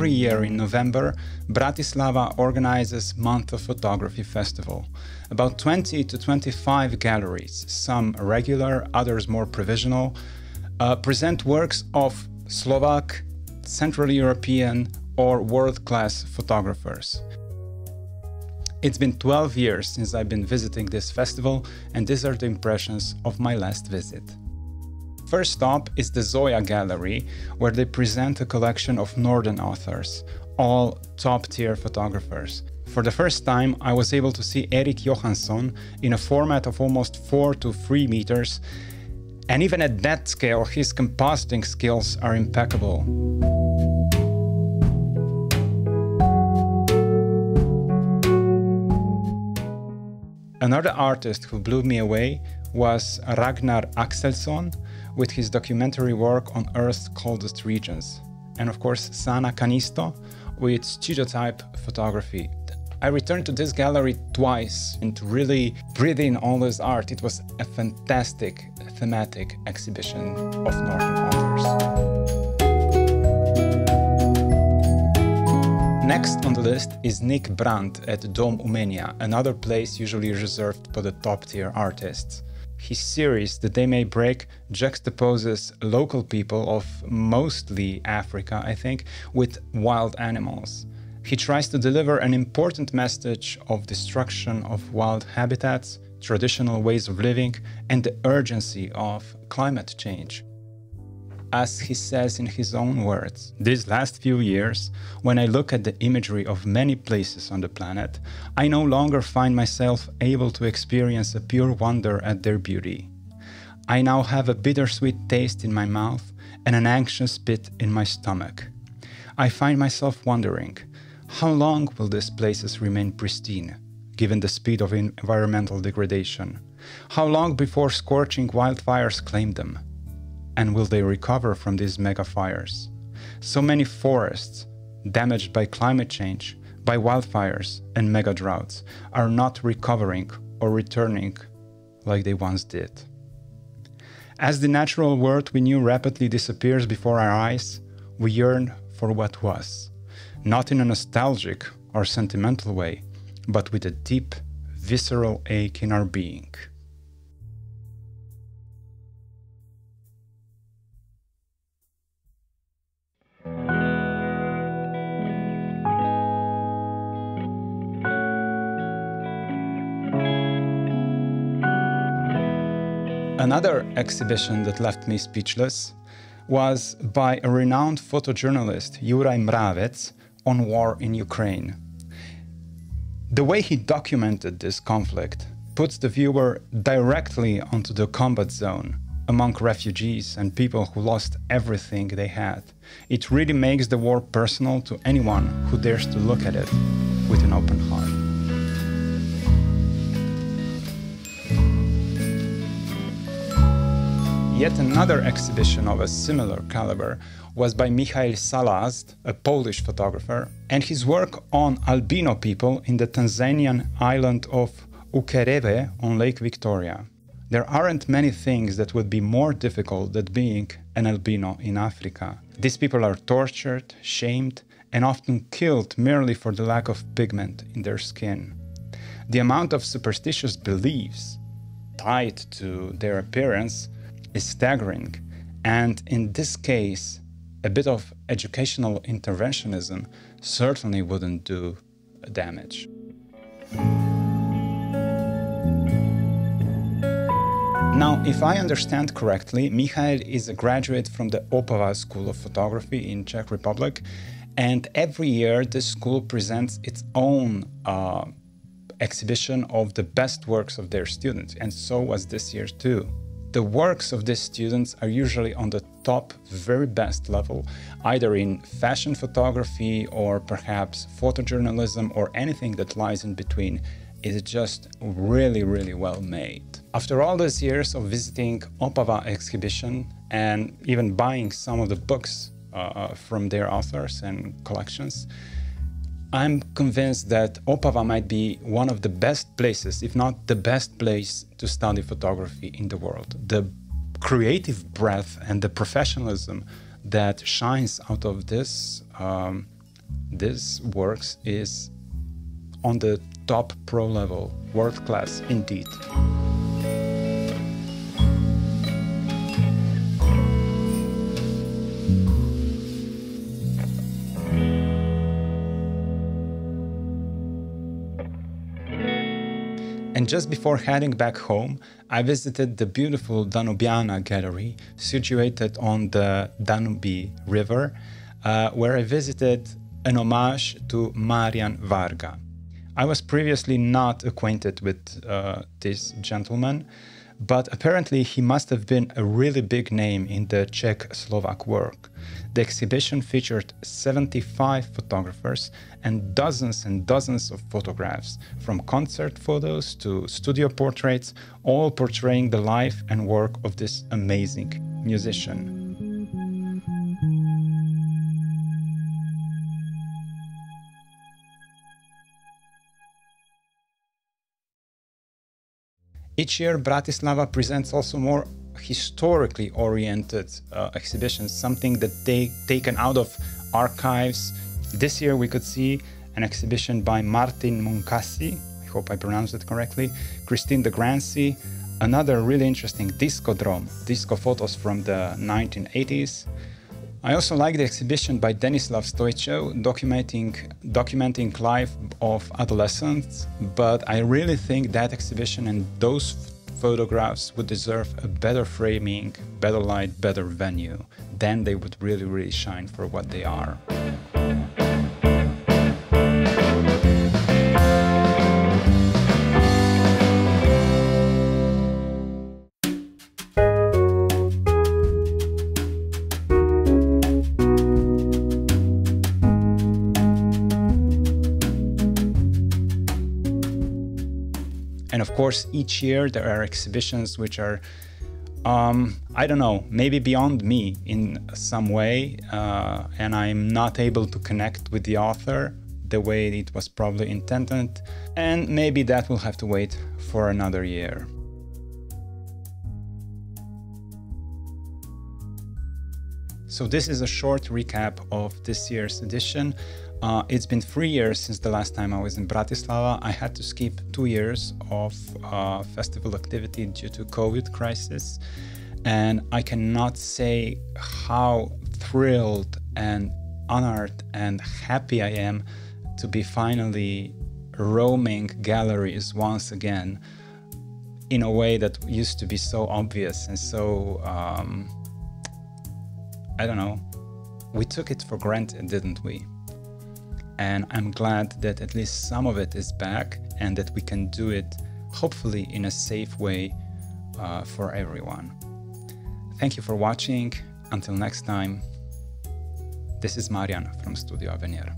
every year in November, Bratislava organizes Month of Photography Festival. About 20 to 25 galleries, some regular, others more provisional, present works of Slovak, Central European or world-class photographers. It's been 12 years since I've been visiting this festival, and these are the impressions of my last visit. First stop is the Zoya Gallery, where they present a collection of northern authors, all top-tier photographers. For the first time, I was able to see Erik Johansson in a format of almost 4 to 3 meters, and even at that scale, his compositing skills are impeccable. Another artist who blew me away was Ragnar Axelsson with his documentary work on Earth's coldest regions. And of course, Sana Canisto with studiotype photography. I returned to this gallery twice and to really breathe in all this art. It was a fantastic thematic exhibition of northern authors. Next on the list is Nick Brandt at Dom Umenia, another place usually reserved for the top-tier artists. His series, The Day May Break, juxtaposes local people of mostly Africa, I think, with wild animals. He tries to deliver an important message of destruction of wild habitats, traditional ways of living, and the urgency of climate change. As he says in his own words, these last few years, when I look at the imagery of many places on the planet, I no longer find myself able to experience a pure wonder at their beauty. I now have a bittersweet taste in my mouth and an anxious pit in my stomach. I find myself wondering, how long will these places remain pristine, given the speed of environmental degradation? How long before scorching wildfires claim them? And will they recover from these mega fires? So many forests, damaged by climate change, by wildfires and mega droughts, are not recovering or returning like they once did. As the natural world we knew rapidly disappears before our eyes, we yearn for what was, not in a nostalgic or sentimental way, but with a deep, visceral ache in our being. Another exhibition that left me speechless was by a renowned photojournalist, Juraj Mravec, on war in Ukraine. The way he documented this conflict puts the viewer directly onto the combat zone among refugees and people who lost everything they had. It really makes the war personal to anyone who dares to look at it with an open heart. Yet another exhibition of a similar caliber was by Michael Salazd, a Polish photographer, and his work on albino people in the Tanzanian island of Ukerewe on Lake Victoria. There aren't many things that would be more difficult than being an albino in Africa. These people are tortured, shamed, and often killed merely for the lack of pigment in their skin. The amount of superstitious beliefs tied to their appearance is staggering, and in this case, a bit of educational interventionism certainly wouldn't do damage. Now, if I understand correctly, Michael is a graduate from the Opava School of Photography in Czech Republic, and every year this school presents its own exhibition of the best works of their students, and so was this year too. The works of these students are usually on the top, very best level, either in fashion photography or perhaps photojournalism or anything that lies in between. It is just really, really well made. After all these years of visiting Opava exhibition and even buying some of the books from their authors and collections, I'm convinced that Opava might be one of the best places, if not the best place, to study photography in the world. The creative breadth and the professionalism that shines out of this This works is on the top pro level, world class indeed. And just before heading back home, I visited the beautiful Danubiana gallery situated on the Danube River, where I visited an homage to Marian Varga. I was previously not acquainted with this gentleman, but apparently he must have been a really big name in the Czech-Slovak work. The exhibition featured 75 photographers and dozens of photographs, from concert photos to studio portraits, all portraying the life and work of this amazing musician. Each year, Bratislava presents also more historically oriented exhibitions, something that they taken out of archives. This year we could see an exhibition by Martin Munkasi, I hope I pronounced it correctly, Christine de Grancy, another really interesting disco photos from the 1980s. I also like the exhibition by Denislav Stoichev documenting life of adolescents, but I really think that exhibition and those photographs would deserve a better framing, better light, better venue. Then they would really shine for what they are. And of course, each year there are exhibitions which are, I don't know, maybe beyond me in some way, and I'm not able to connect with the author the way it was probably intended, and maybe that will have to wait for another year. So this is a short recap of this year's edition. It's been 3 years since the last time I was in Bratislava. I had to skip 2 years of festival activity due to COVID crisis. And I cannot say how thrilled and honored and happy I am to be finally roaming galleries once again in a way that used to be so obvious and so, I don't know, we took it for granted, didn't we? And I'm glad that at least some of it is back and that we can do it, hopefully in a safe way for everyone. Thank you for watching. Until next time, this is Marian from Studio Avenir.